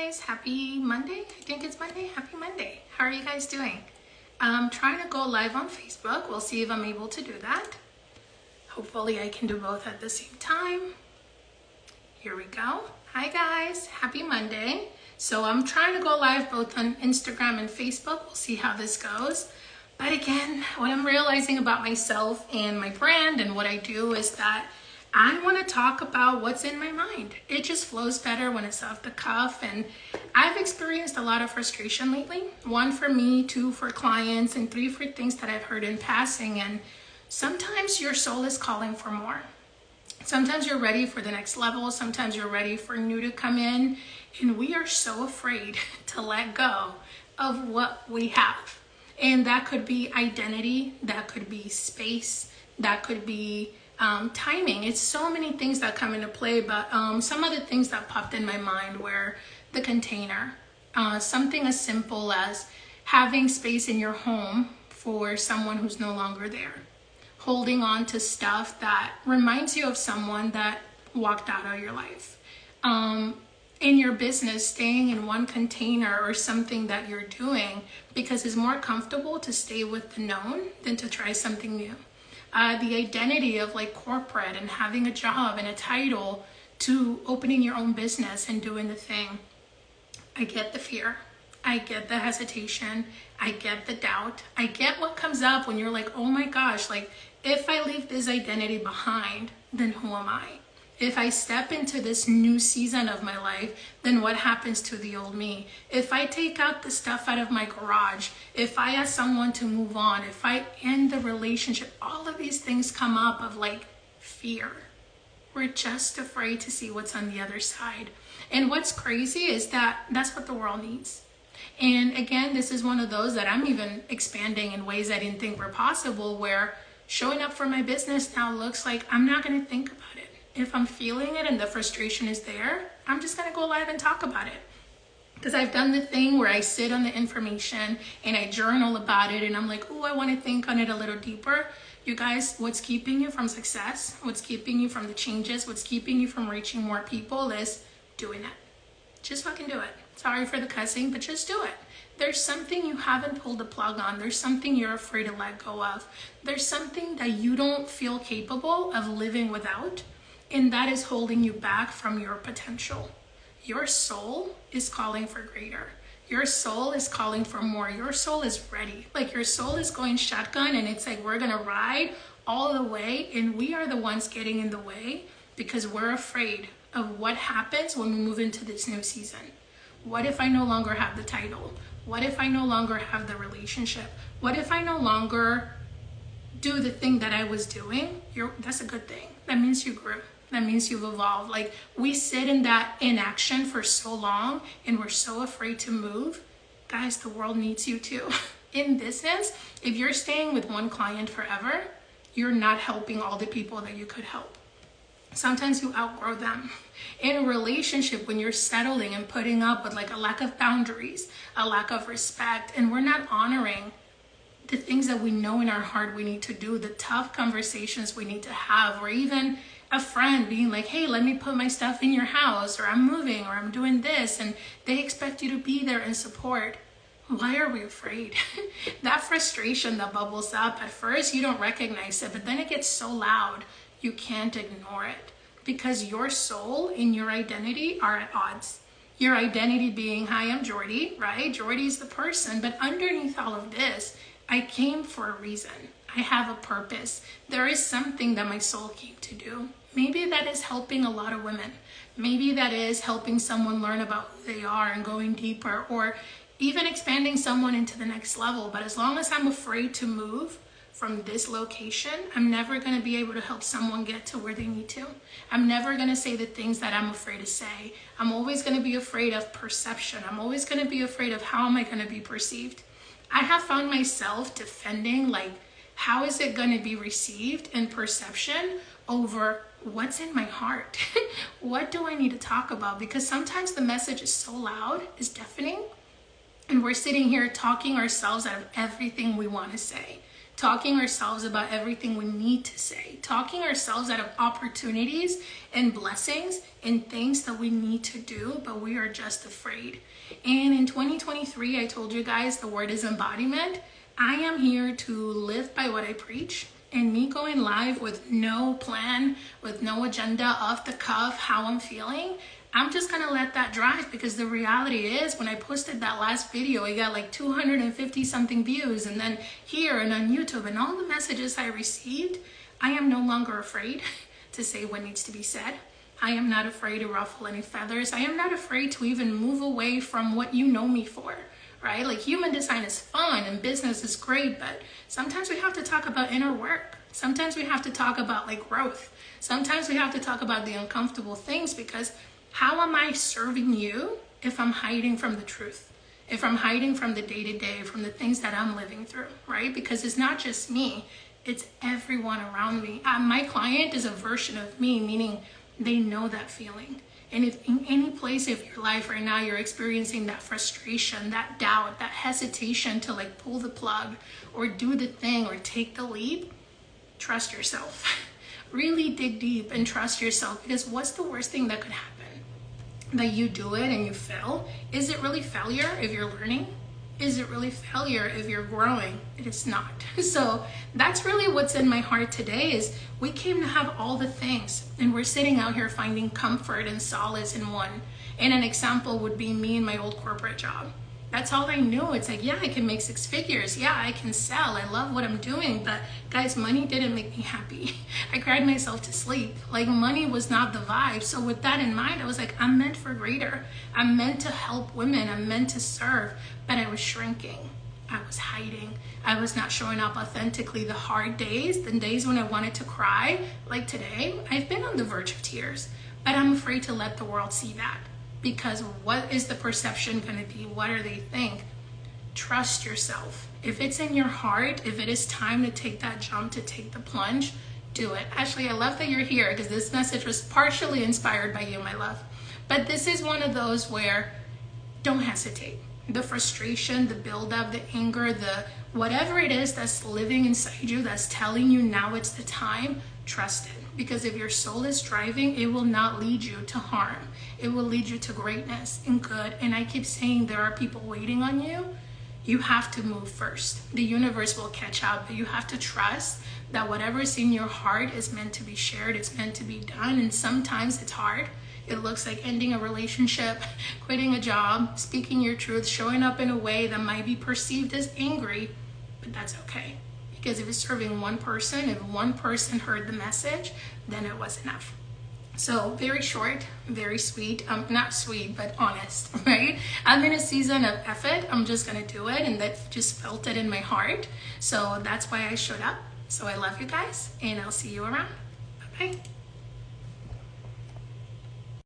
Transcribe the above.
guys, happy Monday. I think it's Monday. Happy Monday. How are you guys doing? I'm trying to go live on Facebook. We'll see if I'm able to do that. Hopefully I can do both at the same time. Here we go. Hi guys, happy Monday. So I'm trying to go live both on Instagram and Facebook. We'll see how this goes. But again, what I'm realizing about myself and my brand and what I do is that I want to talk about what's in my mind. It just flows better when it's off the cuff. And I've experienced a lot of frustration lately. 1 for me, 2 for clients, and 3 for things that I've heard in passing. And sometimes your soul is calling for more. Sometimes you're ready for the next level. Sometimes you're ready for new to come in. And we are so afraid to let go of what we have. And that could be identity. That could be space. That could be timing. It's so many things that come into play, but some of the things that popped in my mind were the container. Something as simple as having space in your home for someone who's no longer there. Holding on to stuff that reminds you of someone that walked out of your life. In your business, staying in one container or something that you're doing because it's more comfortable to stay with the known than to try something new. The identity of like corporate and having a job and a title to opening your own business and doing the thing. I get the fear. I get the hesitation. I get the doubt. I get what comes up when you're like, oh my gosh, like if I leave this identity behind, then who am I? If I step into this new season of my life, then what happens to the old me? If I take out the stuff out of my garage, if I ask someone to move on, if I end the relationship, all of these things come up of like fear. We're just afraid to see what's on the other side. And what's crazy is that that's what the world needs. And again, this is one of those that I'm even expanding in ways I didn't think were possible, where showing up for my business now looks like I'm not going to think about it. If I'm feeling it and the frustration is there, I'm just going to go live and talk about it. Because I've done the thing where I sit on the information and I journal about it and I'm like, oh, I want to think on it a little deeper. You guys, what's keeping you from success? What's keeping you from the changes? What's keeping you from reaching more people is doing it. Just fucking do it. Sorry for the cussing, but just do it. There's something you haven't pulled the plug on. There's something you're afraid to let go of. There's something that you don't feel capable of living without. And that is holding you back from your potential. Your soul is calling for greater. Your soul is calling for more. Your soul is ready. Like your soul is going shotgun and it's like we're going to ride all the way, and we are the ones getting in the way because we're afraid of what happens when we move into this new season. What if I no longer have the title? What if I no longer have the relationship? What if I no longer do the thing that I was doing? That's a good thing. That means you grew. That means you've evolved. Like we sit in that inaction for so long and we're so afraid to move. Guys, the world needs you too. In business, if you're staying with one client forever, you're not helping all the people that you could help. Sometimes you outgrow them. In a relationship, when you're settling and putting up with like a lack of boundaries, a lack of respect, and we're not honoring the things that we know in our heart we need to do, the tough conversations we need to have, or even a friend being like, hey, let me put my stuff in your house, or I'm moving, or I'm doing this, and they expect you to be there and support. Why are we afraid? That frustration that bubbles up, at first you don't recognize it, but then it gets so loud, you can't ignore it. Because your soul and your identity are at odds. Your identity being, hi, I'm Jordy, right? Jordy's the person, but underneath all of this, I came for a reason. I have a purpose. There is something that my soul came to do. Maybe that is helping a lot of women. Maybe that is helping someone learn about who they are and going deeper, or even expanding someone into the next level. But as long as I'm afraid to move from this location, I'm never going to be able to help someone get to where they need to. I'm never going to say the things that I'm afraid to say. I'm always going to be afraid of perception. I'm always going to be afraid of how am I going to be perceived. I have found myself defending like, how is it going to be received in perception over what's in my heart? What do I need to talk about? Because sometimes the message is so loud, it's deafening, and we're sitting here talking ourselves out of everything we want to say talking ourselves about everything we need to say, talking ourselves out of opportunities and blessings and things that we need to do, but we are just afraid. And in 2023, I told you guys the word is embodiment. I am here to live by what I preach, and me going live with no plan, with no agenda, off the cuff, how I'm feeling, I'm just gonna let that drive, because the reality is when I posted that last video, it got like 250 something views, and then here and on YouTube and all the messages I received, I am no longer afraid to say what needs to be said. I am not afraid to ruffle any feathers. I am not afraid to even move away from what you know me for, right? Like, human design is fun and business is great, but sometimes we have to talk about inner work. Sometimes we have to talk about like growth. Sometimes we have to talk about the uncomfortable things, because how am I serving you if I'm hiding from the truth? If I'm hiding from the day-to-day, from the things that I'm living through, right? Because it's not just me, it's everyone around me. My client is a version of me, meaning they know that feeling. And if in any place of your life right now you're experiencing that frustration, that doubt, that hesitation to like pull the plug or do the thing or take the leap, trust yourself. Really dig deep and trust yourself, because what's the worst thing that could happen? That you do it and you fail? Is it really failure if you're learning? Is it really failure if you're growing? It is not. So that's really what's in my heart today, is we came to have all the things, and we're sitting out here finding comfort and solace in one. And an example would be me in my old corporate job. That's all I knew. It's like, yeah, I can make 6 figures. Yeah, I can sell. I love what I'm doing. But guys, money didn't make me happy. I cried myself to sleep. Like, money was not the vibe. So with that in mind, I was like, I'm meant for greater. I'm meant to help women. I'm meant to serve. But I was shrinking. I was hiding. I was not showing up authentically. The hard days, the days when I wanted to cry, like today, I've been on the verge of tears. But I'm afraid to let the world see that. Because what is the perception going to be? What do they think? Trust yourself. If it's in your heart, if it is time to take that jump, to take the plunge, do it. Ashley, I love that you're here, because this message was partially inspired by you, my love. But this is one of those where don't hesitate. The frustration, the buildup, the anger, the whatever it is that's living inside you, that's telling you now it's the time, trust it. Because if your soul is driving, it will not lead you to harm. It will lead you to greatness and good. And I keep saying there are people waiting on you. You have to move first. The universe will catch up, but you have to trust that whatever's in your heart is meant to be shared. It's meant to be done. And sometimes it's hard. It looks like ending a relationship, quitting a job, speaking your truth, showing up in a way that might be perceived as angry, but that's okay. Because if it's serving one person, if one person heard the message, then it was enough. So very short, very sweet, not sweet, but honest, right? I'm in a season of effort. I'm just gonna do it, and that just felt it in my heart. So that's why I showed up. So I love you guys, and I'll see you around. Bye-bye.